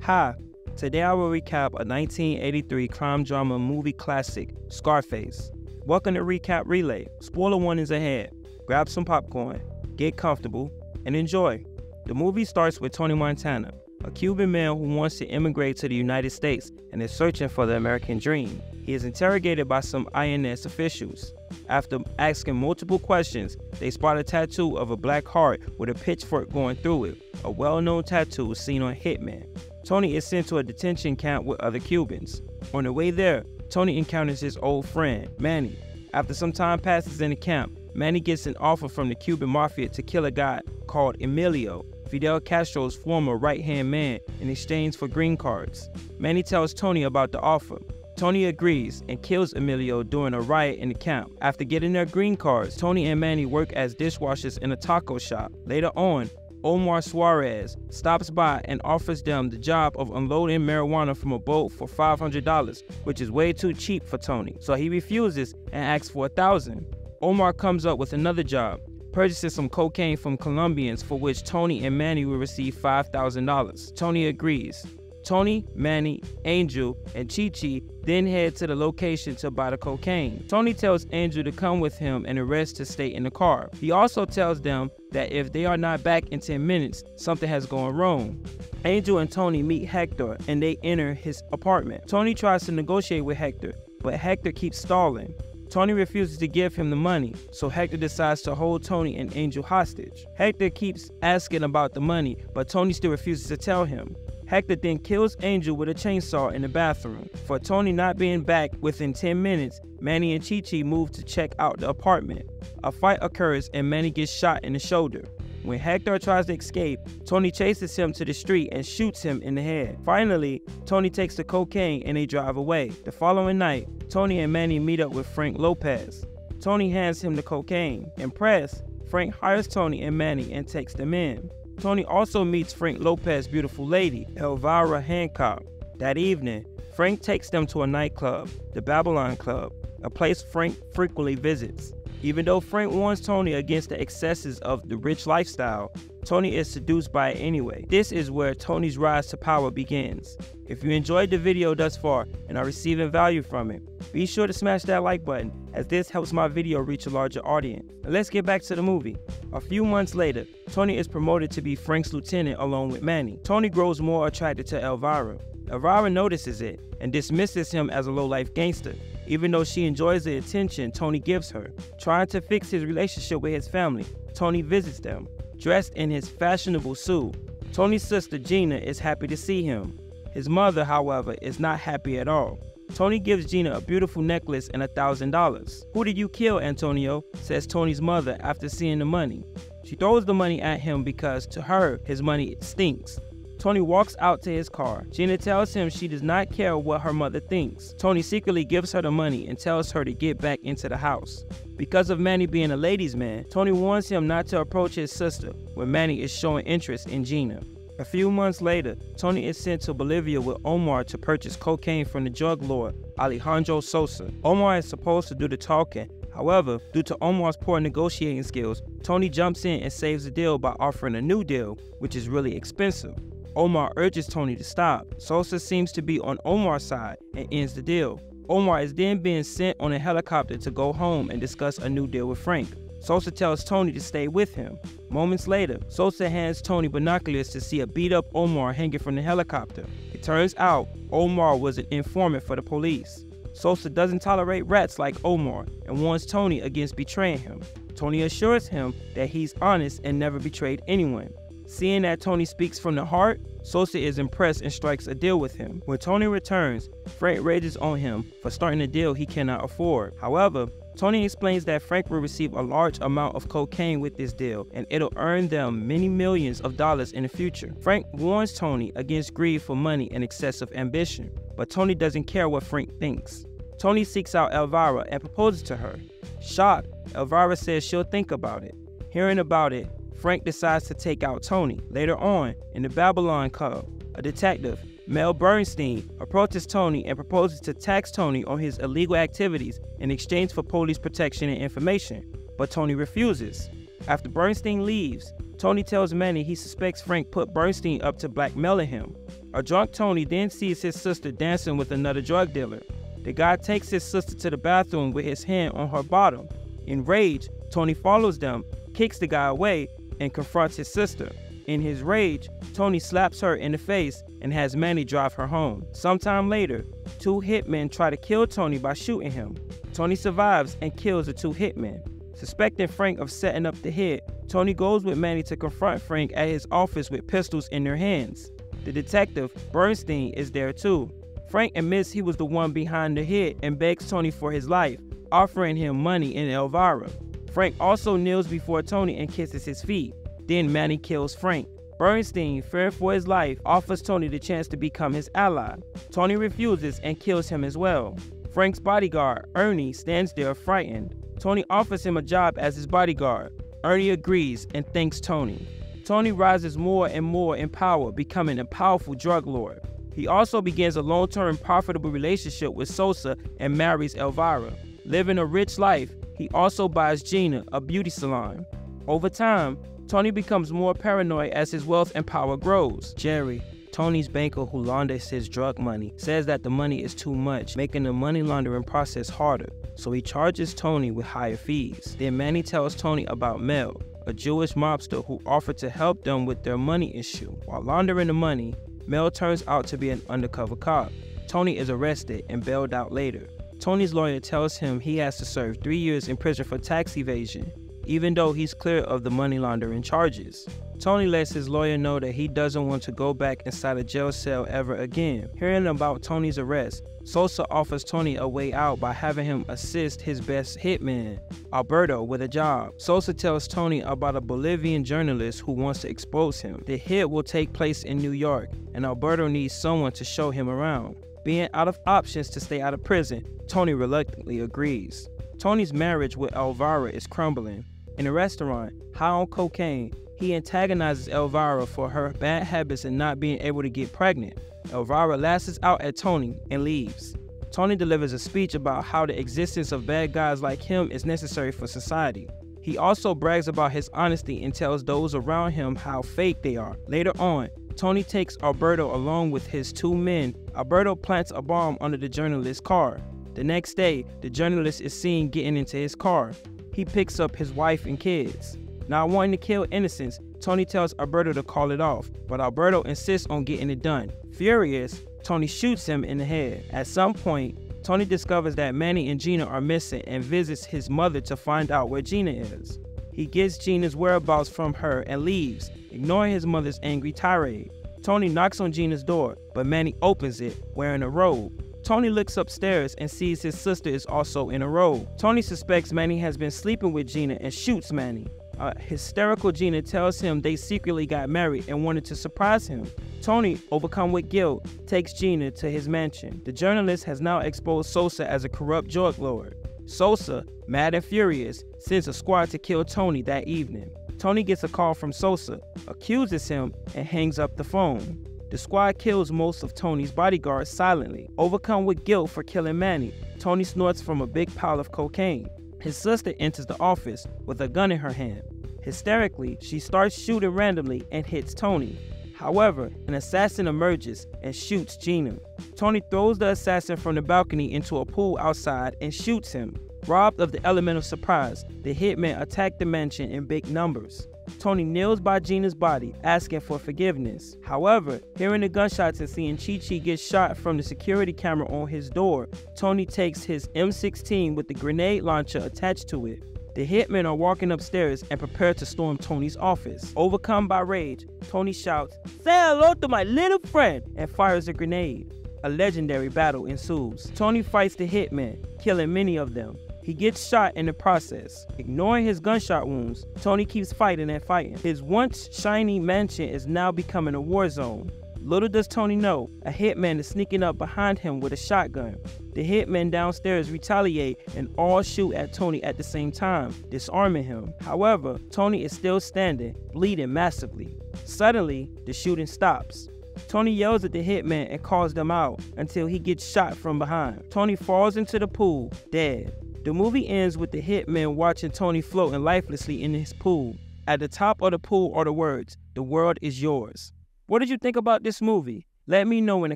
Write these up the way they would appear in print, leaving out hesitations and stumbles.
Hi, today I will recap a 1983 crime drama movie classic, Scarface. Welcome to Recap Relay. Spoiler warnings ahead. Grab some popcorn, get comfortable, and enjoy. The movie starts with Tony Montana, a Cuban man who wants to immigrate to the United States and is searching for the American dream. He is interrogated by some INS officials. After asking multiple questions, they spot a tattoo of a black heart with a pitchfork going through it, a well-known tattoo seen on Hitman. Tony is sent to a detention camp with other Cubans. On the way there, Tony encounters his old friend, Manny. After some time passes in the camp, Manny gets an offer from the Cuban mafia to kill a guy called Emilio, Fidel Castro's former right-hand man, in exchange for green cards. Manny tells Tony about the offer. Tony agrees and kills Emilio during a riot in the camp. After getting their green cards, Tony and Manny work as dishwashers in a taco shop. Later on, Omar Suarez stops by and offers them the job of unloading marijuana from a boat for $500, which is way too cheap for Tony, so he refuses and asks for $1,000. Omar comes up with another job, purchases some cocaine from Colombians for which Tony and Manny will receive $5,000. Tony agrees. Tony, Manny, Angel, and Chi-Chi then head to the location to buy the cocaine. Tony tells Angel to come with him and the rest to stay in the car. He also tells them that if they are not back in 10 minutes, something has gone wrong. Angel and Tony meet Hector and they enter his apartment. Tony tries to negotiate with Hector, but Hector keeps stalling. Tony refuses to give him the money, so Hector decides to hold Tony and Angel hostage. Hector keeps asking about the money, but Tony still refuses to tell him. Hector then kills Angel with a chainsaw in the bathroom. For Tony not being back within 10 minutes, Manny and Chi-Chi move to check out the apartment. A fight occurs and Manny gets shot in the shoulder. When Hector tries to escape, Tony chases him to the street and shoots him in the head. Finally, Tony takes the cocaine and they drive away. The following night, Tony and Manny meet up with Frank Lopez. Tony hands him the cocaine. Impressed, Frank hires Tony and Manny and takes them in. Tony also meets Frank Lopez's beautiful lady, Elvira Hancock. That evening, Frank takes them to a nightclub, the Babylon Club, a place Frank frequently visits. Even though Frank warns Tony against the excesses of the rich lifestyle, Tony is seduced by it anyway. This is where Tony's rise to power begins. If you enjoyed the video thus far and are receiving value from it, be sure to smash that like button, as this helps my video reach a larger audience. Now let's get back to the movie. A few months later, Tony is promoted to be Frank's lieutenant along with Manny. Tony grows more attracted to Elvira. Elvira notices it and dismisses him as a low-life gangster, even though she enjoys the attention Tony gives her. Trying to fix his relationship with his family, Tony visits them. Dressed in his fashionable suit, Tony's sister Gina is happy to see him. His mother, however, is not happy at all. Tony gives Gina a beautiful necklace and $1,000. "Who did you kill, Antonio?" says Tony's mother after seeing the money. She throws the money at him because to her, his money stinks. Tony walks out to his car. Gina tells him she does not care what her mother thinks. Tony secretly gives her the money and tells her to get back into the house. Because of Manny being a ladies' man, Tony warns him not to approach his sister when Manny is showing interest in Gina. A few months later, Tony is sent to Bolivia with Omar to purchase cocaine from the drug lord Alejandro Sosa. Omar is supposed to do the talking. However, due to Omar's poor negotiating skills, Tony jumps in and saves the deal by offering a new deal, which is really expensive. Omar urges Tony to stop. Sosa seems to be on Omar's side and ends the deal. Omar is then being sent on a helicopter to go home and discuss a new deal with Frank. Sosa tells Tony to stay with him. Moments later, Sosa hands Tony binoculars to see a beat-up Omar hanging from the helicopter. It turns out Omar was an informant for the police. Sosa doesn't tolerate rats like Omar and warns Tony against betraying him. Tony assures him that he's honest and never betrayed anyone. Seeing that Tony speaks from the heart, Sosa is impressed and strikes a deal with him. When Tony returns, Frank rages on him for starting a deal he cannot afford. However, Tony explains that Frank will receive a large amount of cocaine with this deal, and it'll earn them many millions of dollars in the future. Frank warns Tony against greed for money and excessive ambition, but Tony doesn't care what Frank thinks. Tony seeks out Elvira and proposes to her. Shocked, Elvira says she'll think about it. Hearing about it, Frank decides to take out Tony. Later on, in the Babylon Club, a detective, Mel Bernstein, approaches Tony and proposes to tax Tony on his illegal activities in exchange for police protection and information, but Tony refuses. After Bernstein leaves, Tony tells Manny he suspects Frank put Bernstein up to blackmailing him. A drunk Tony then sees his sister dancing with another drug dealer. The guy takes his sister to the bathroom with his hand on her bottom. Enraged, Tony follows them, kicks the guy away, and confronts his sister. In his rage, Tony slaps her in the face and has Manny drive her home. Sometime later, 2 hitmen try to kill Tony by shooting him. Tony survives and kills the 2 hitmen. Suspecting Frank of setting up the hit, Tony goes with Manny to confront Frank at his office with pistols in their hands. The detective, Bernstein, is there too. Frank admits he was the one behind the hit and begs Tony for his life, offering him money in Elvira. Frank also kneels before Tony and kisses his feet. Then Manny kills Frank. Bernstein, fearing for his life, offers Tony the chance to become his ally. Tony refuses and kills him as well. Frank's bodyguard, Ernie, stands there frightened. Tony offers him a job as his bodyguard. Ernie agrees and thanks Tony. Tony rises more and more in power, becoming a powerful drug lord. He also begins a long-term profitable relationship with Sosa and marries Elvira. Living a rich life, he also buys Gina, a beauty salon. Over time, Tony becomes more paranoid as his wealth and power grows. Jerry, Tony's banker who launders his drug money, says that the money is too much, making the money laundering process harder, so he charges Tony with higher fees. Then Manny tells Tony about Mel, a Jewish mobster who offered to help them with their money issue. While laundering the money, Mel turns out to be an undercover cop. Tony is arrested and bailed out later. Tony's lawyer tells him he has to serve 3 years in prison for tax evasion, even though he's clear of the money laundering charges. Tony lets his lawyer know that he doesn't want to go back inside a jail cell ever again. Hearing about Tony's arrest, Sosa offers Tony a way out by having him assist his best hitman, Alberto, with a job. Sosa tells Tony about a Bolivian journalist who wants to expose him. The hit will take place in New York, and Alberto needs someone to show him around. Being out of options to stay out of prison, Tony reluctantly agrees. Tony's marriage with Elvira is crumbling. In a restaurant, high on cocaine, he antagonizes Elvira for her bad habits and not being able to get pregnant. Elvira lashes out at Tony and leaves. Tony delivers a speech about how the existence of bad guys like him is necessary for society. He also brags about his honesty and tells those around him how fake they are. Later on, Tony takes Alberto along with his 2 men. Alberto plants a bomb under the journalist's car. The next day, the journalist is seen getting into his car. He picks up his wife and kids. Not wanting to kill innocents, Tony tells Alberto to call it off, but Alberto insists on getting it done. Furious, Tony shoots him in the head. At some point, Tony discovers that Manny and Gina are missing and visits his mother to find out where Gina is. He gets Gina's whereabouts from her and leaves, ignoring his mother's angry tirade. Tony knocks on Gina's door, but Manny opens it, wearing a robe. Tony looks upstairs and sees his sister is also in a robe. Tony suspects Manny has been sleeping with Gina and shoots Manny. A hysterical Gina tells him they secretly got married and wanted to surprise him. Tony, overcome with guilt, takes Gina to his mansion. The journalist has now exposed Sosa as a corrupt drug lord. Sosa, mad and furious, sends a squad to kill Tony that evening. Tony gets a call from Sosa, accuses him, and hangs up the phone. The squad kills most of Tony's bodyguards silently. Overcome with guilt for killing Manny, Tony snorts from a big pile of cocaine. His sister enters the office with a gun in her hand. Hysterically, she starts shooting randomly and hits Tony. However, an assassin emerges and shoots Gina. Tony throws the assassin from the balcony into a pool outside and shoots him. Robbed of the element of surprise, the hitmen attack the mansion in big numbers. Tony kneels by Gina's body, asking for forgiveness. However, hearing the gunshots and seeing Chi-Chi get shot from the security camera on his door, Tony takes his M16 with the grenade launcher attached to it. The hitmen are walking upstairs and prepare to storm Tony's office. Overcome by rage, Tony shouts, "Say hello to my little friend," and fires a grenade. A legendary battle ensues. Tony fights the hitmen, killing many of them. He gets shot in the process. Ignoring his gunshot wounds, Tony keeps fighting and fighting. His once shiny mansion is now becoming a war zone. Little does Tony know, a hitman is sneaking up behind him with a shotgun. The hitmen downstairs retaliate and all shoot at Tony at the same time, disarming him. However, Tony is still standing, bleeding massively. Suddenly, the shooting stops. Tony yells at the hitman and calls them out until he gets shot from behind. Tony falls into the pool, dead. The movie ends with the hitman watching Tony floating lifelessly in his pool. At the top of the pool are the words, "The world is yours." What did you think about this movie? Let me know in the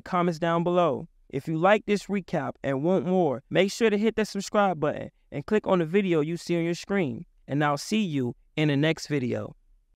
comments down below. If you like this recap and want more, make sure to hit that subscribe button and click on the video you see on your screen. And I'll see you in the next video.